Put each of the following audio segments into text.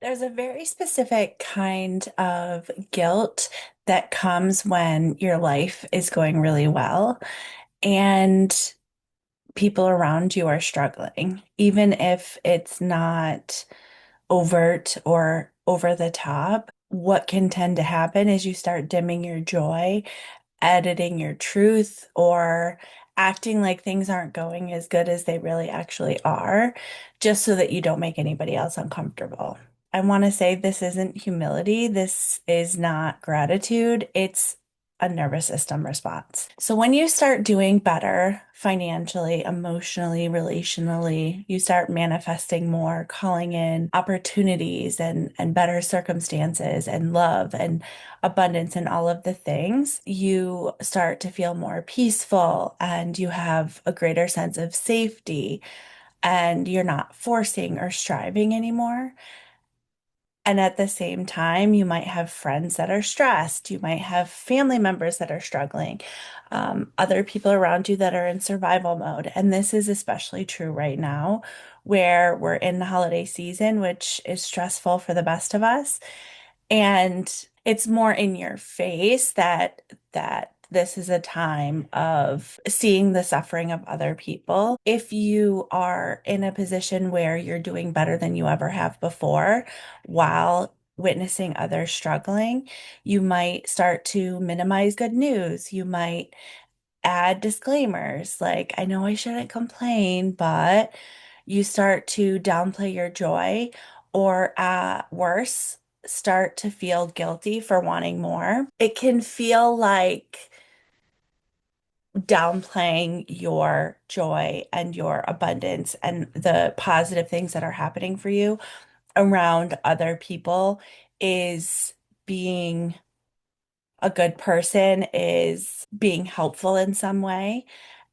There's a very specific kind of guilt that comes when your life is going really well and people around you are struggling, even if it's not overt or over the top. What can tend to happen is you start dimming your joy, editing your truth, or acting like things aren't going as good as they really actually are, just so that you don't make anybody else uncomfortable. I want to say this isn't humility. This is not gratitude. It's a nervous system response. So when you start doing better financially, emotionally, relationally, you start manifesting more, calling in opportunities and better circumstances and love and abundance and all of the things, you start to feel more peaceful and you have a greater sense of safety and you're not forcing or striving anymore. And at the same time, you might have friends that are stressed. You might have family members that are struggling, other people around you that are in survival mode. And this is especially true right now, where we're in the holiday season, which is stressful for the best of us. And it's more in your face that this is a time of seeing the suffering of other people. If you are in a position where you're doing better than you ever have before while witnessing others struggling, you might start to minimize good news. You might add disclaimers like, I know I shouldn't complain, but you start to downplay your joy or worse, start to feel guilty for wanting more. It can feel like downplaying your joy and your abundance and the positive things that are happening for you around other people is being a good person, is being helpful in some way.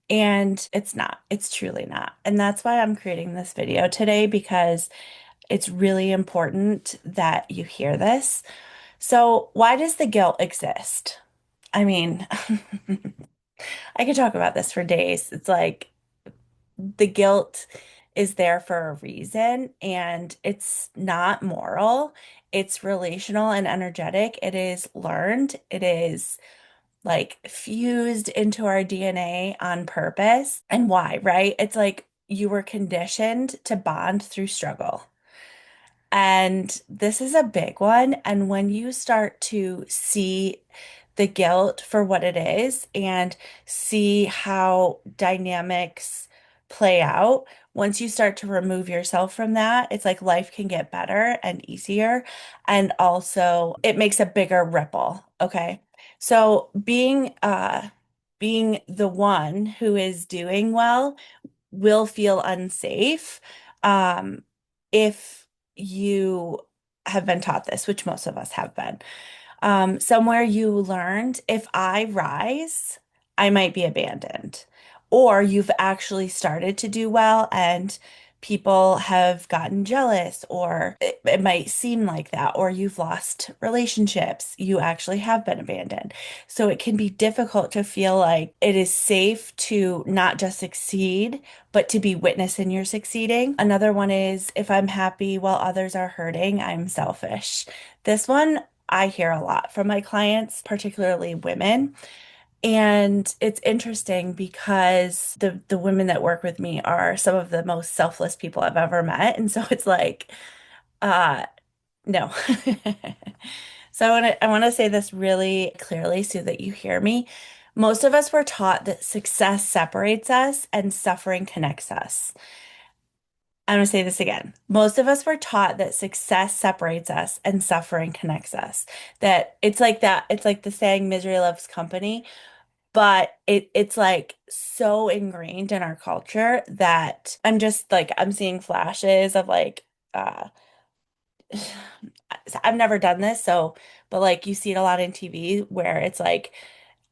And it's not, it's truly not. And that's why I'm creating this video today because it's really important that you hear this. So, why does the guilt exist? I mean, I could talk about this for days. It's like the guilt is there for a reason, and it's not moral. It's relational and energetic. It is learned. It is like fused into our DNA on purpose. And why, right? It's like you were conditioned to bond through struggle. And this is a big one. And when you start to see the guilt for what it is and see how dynamics play out, once you start to remove yourself from that, it's like life can get better and easier. And also it makes a bigger ripple. Okay. So being the one who is doing well will feel unsafe if you have been taught this, which most of us have been. Somewhere you learned if I rise, I might be abandoned. Or you've actually started to do well and people have gotten jealous, or it might seem like that, or you've lost relationships. You actually have been abandoned. So it can be difficult to feel like it is safe to not just succeed, but to be witness in your succeeding. Another one is if I'm happy while others are hurting, I'm selfish. This one I hear a lot from my clients, particularly women. And it's interesting because the women that work with me are some of the most selfless people I've ever met. And so it's like, uh, no. So I want to say this really clearly so that you hear me. Most of us were taught that success separates us and suffering connects us. I'm going to say this again. Most of us were taught that success separates us and suffering connects us. That it's like that. It's like the saying, misery loves company, but it's like so ingrained in our culture that I'm seeing flashes of like I've never done this, so but like you see it a lot in TV where it's like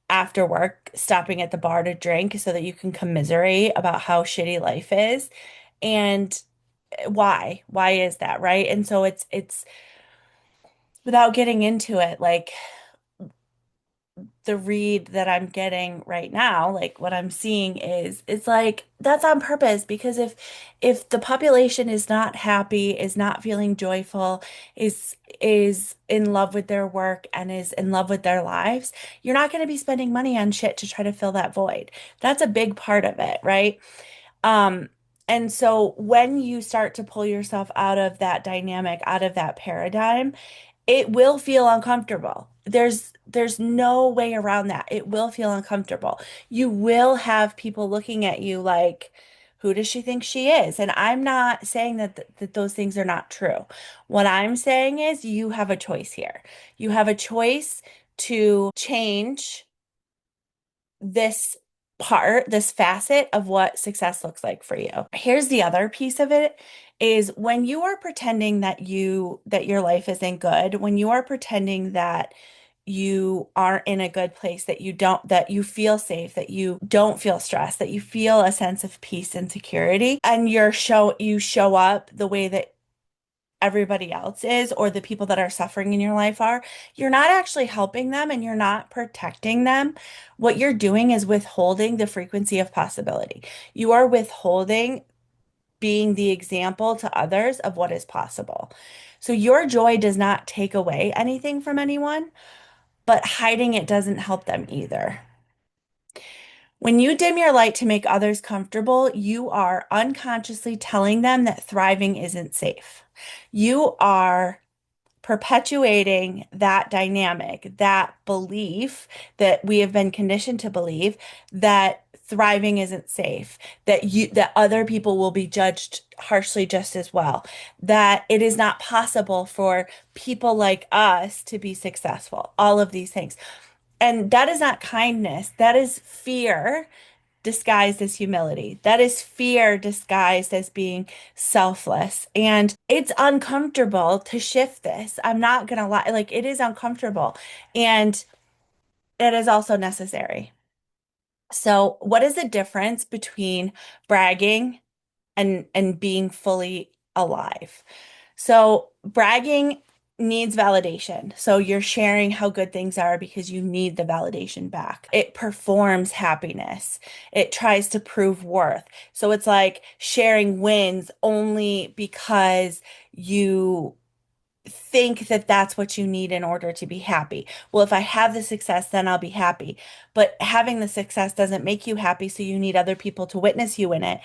after work stopping at the bar to drink so that you can commiserate about how shitty life is. And why? Why is that, right? And so it's without getting into it, like the read that I'm getting right now, like what I'm seeing is it's like that's on purpose because if the population is not happy, is not feeling joyful, is in love with their work and is in love with their lives, you're not going to be spending money on shit to try to fill that void. That's a big part of it, right? Um, and so when you start to pull yourself out of that dynamic, out of that paradigm, it will feel uncomfortable. There's no way around that. It will feel uncomfortable. You will have people looking at you like, who does she think she is? And I'm not saying that those things are not true. What I'm saying is you have a choice here. You have a choice to change this part, this facet of what success looks like for you. Here's the other piece of it is when you are pretending that your life isn't good, when you are pretending that you aren't in a good place, that you feel safe, that you don't feel stressed, that you feel a sense of peace and security, and you show up the way that everybody else is or the people that are suffering in your life are, you're not actually helping them and you're not protecting them. What you're doing is withholding the frequency of possibility. You are withholding being the example to others of what is possible. So your joy does not take away anything from anyone, but hiding it doesn't help them either. When you dim your light to make others comfortable, you are unconsciously telling them that thriving isn't safe. You are perpetuating that dynamic, that belief that we have been conditioned to believe that thriving isn't safe, that other people will be judged harshly just as well, that it is not possible for people like us to be successful, all of these things. And that is not kindness, that is fear disguised as humility. That is fear disguised as being selfless. And it's uncomfortable to shift this. I'm not gonna lie, like it is uncomfortable and it is also necessary. So, what is the difference between bragging and being fully alive? So, bragging needs validation. So, you're sharing how good things are because you need the validation back. It performs happiness. It tries to prove worth. So, it's like sharing wins only because you think that that's what you need in order to be happy. Well, if I have the success, then I'll be happy. But having the success doesn't make you happy, so you need other people to witness you in it.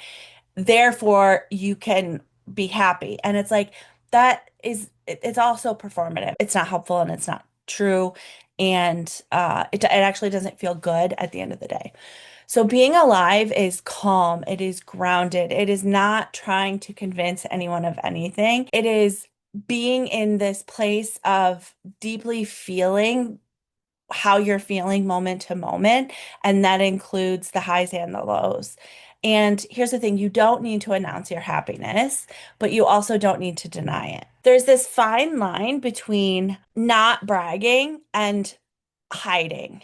Therefore, you can be happy. And it's like it's also performative. It's not helpful and it's not true. And it actually doesn't feel good at the end of the day. So being alive is calm, it is grounded, it is not trying to convince anyone of anything. It is being in this place of deeply feeling how you're feeling moment to moment, and that includes the highs and the lows. And here's the thing, you don't need to announce your happiness, but you also don't need to deny it. There's this fine line between not bragging and hiding,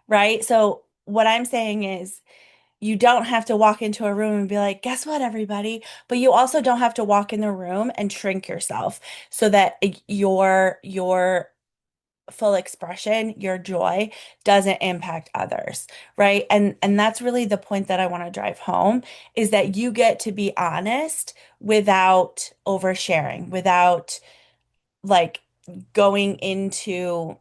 right? So what I'm saying is you don't have to walk into a room and be like, guess what, everybody? But you also don't have to walk in the room and shrink yourself so that your full expression, your joy doesn't impact others, right? And that's really the point that I want to drive home is that you get to be honest without oversharing, without like going into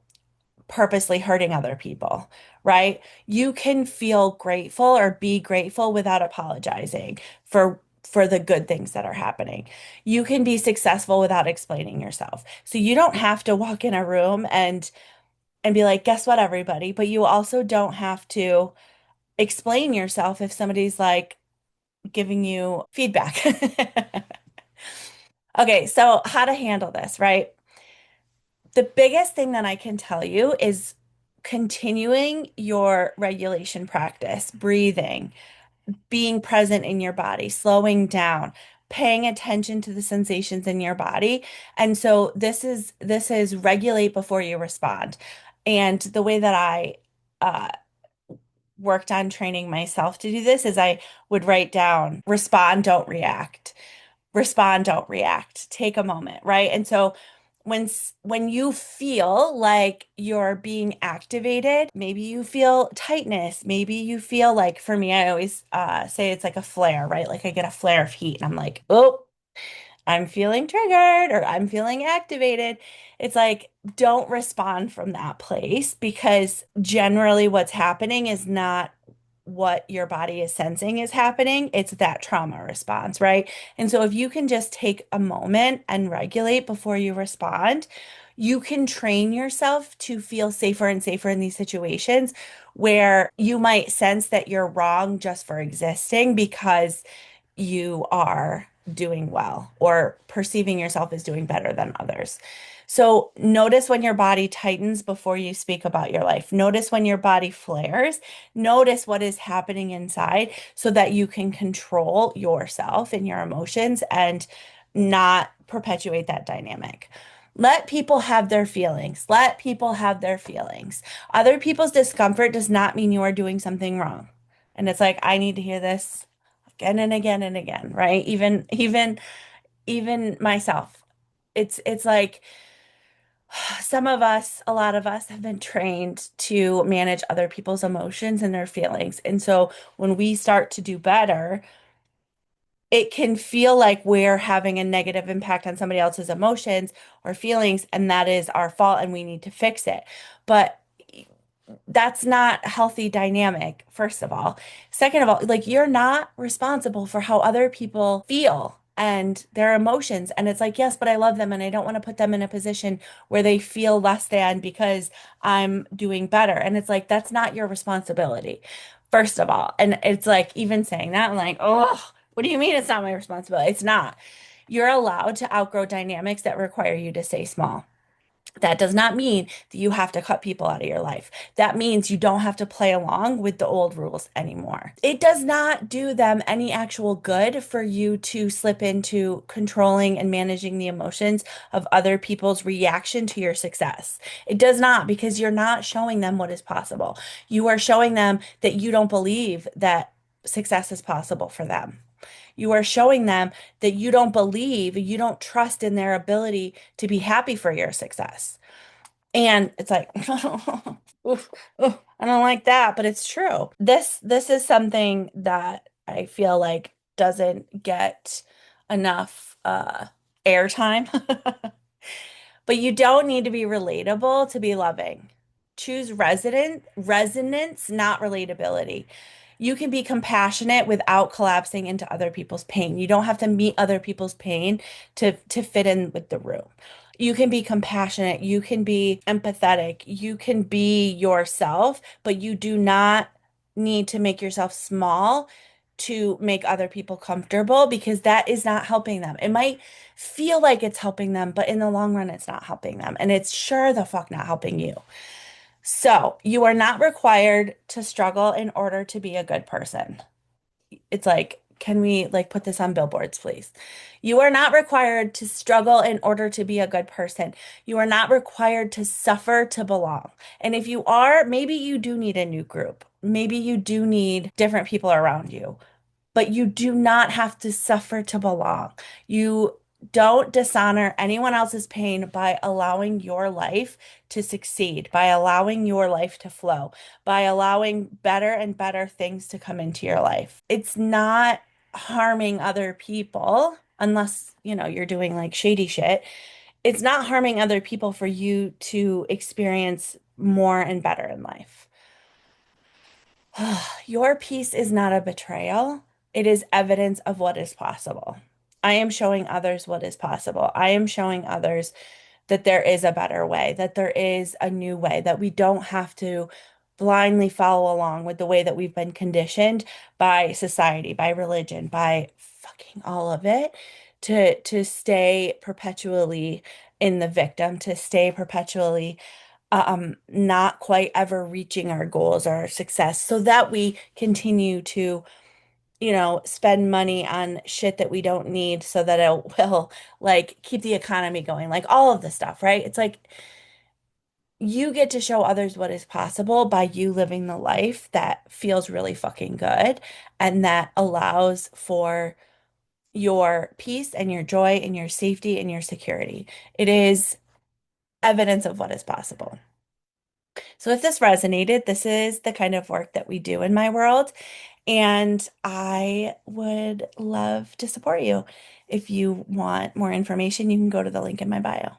purposely hurting other people, right? You can feel grateful or be grateful without apologizing for the good things that are happening. You can be successful without explaining yourself. So you don't have to walk in a room and be like, guess what, everybody? But you also don't have to explain yourself if somebody's like giving you feedback. Okay, so how to handle this, right? The biggest thing that I can tell you is continuing your regulation practice, breathing, being present in your body, slowing down, paying attention to the sensations in your body. And so this is regulate before you respond. And the way that I uh, worked on training myself to do this is I would write down respond, don't react. Respond, don't react. Take a moment, right? And so when you feel like you're being activated, maybe you feel tightness, maybe you feel like, for me, I always say it's like a flare, right? Like I get a flare of heat and I'm like, oh, I'm feeling triggered or I'm feeling activated. It's like, don't respond from that place because generally what's happening is not what your body is sensing is happening. It's that trauma response, right? And so if you can just take a moment and regulate before you respond, you can train yourself to feel safer and safer in these situations where you might sense that you're wrong just for existing because you are doing well or perceiving yourself as doing better than others. So notice when your body tightens before you speak about your life. Notice when your body flares. Notice what is happening inside so that you can control yourself and your emotions and not perpetuate that dynamic. Let people have their feelings. Let people have their feelings. Other people's discomfort does not mean you are doing something wrong. And it's like, I need to hear this again and again and again, right? Even myself. It's like some of us, a lot of us have been trained to manage other people's emotions and their feelings. And so when we start to do better, it can feel like we're having a negative impact on somebody else's emotions or feelings, and that is our fault and we need to fix it. But that's not a healthy dynamic, first of all. Second of all, like you're not responsible for how other people feel and their emotions. And it's like, yes, but I love them and I don't want to put them in a position where they feel less than because I'm doing better. And it's like, that's not your responsibility, first of all. And it's like, even saying that, I'm like, oh, what do you mean it's not my responsibility? It's not. You're allowed to outgrow dynamics that require you to stay small. That does not mean that you have to cut people out of your life. That means you don't have to play along with the old rules anymore. It does not do them any actual good for you to slip into controlling and managing the emotions of other people's reaction to your success. It does not, because you're not showing them what is possible. You are showing them that you don't believe that success is possible for them. You are showing them that you don't believe, you don't trust in their ability to be happy for your success. And it's like, oof, oof, I don't like that, but it's true. This is something that I feel like doesn't get enough airtime. But you don't need to be relatable to be loving. Choose resonance, not relatability. You can be compassionate without collapsing into other people's pain. You don't have to meet other people's pain to fit in with the room. You can be compassionate, you can be empathetic, you can be yourself, but you do not need to make yourself small to make other people comfortable because that is not helping them. It might feel like it's helping them, but in the long run, it's not helping them. And it's sure the fuck not helping you. So you are not required to struggle in order to be a good person. It's like, can we like put this on billboards, please? You are not required to struggle in order to be a good person. You are not required to suffer to belong. And if you are, maybe you do need a new group. Maybe you do need different people around you, but you do not have to suffer to belong. You don't dishonor anyone else's pain by allowing your life to succeed, by allowing your life to flow, by allowing better and better things to come into your life. It's not harming other people unless, you're doing like shady shit. It's not harming other people for you to experience more and better in life. Your peace is not a betrayal. It is evidence of what is possible. I am showing others what is possible. I am showing others that there is a better way, that there is a new way, that we don't have to blindly follow along with the way that we've been conditioned by society, by religion, by fucking all of it to stay perpetually in the victim, to stay perpetually not quite ever reaching our goals or our success so that we continue to, spend money on shit that we don't need so that it will like keep the economy going, like all of the stuff, right? It's like you get to show others what is possible by you living the life that feels really fucking good and that allows for your peace and your joy and your safety and your security. It is evidence of what is possible. So if this resonated, this is the kind of work that we do in my world, and I would love to support you. If you want more information, you can go to the link in my bio.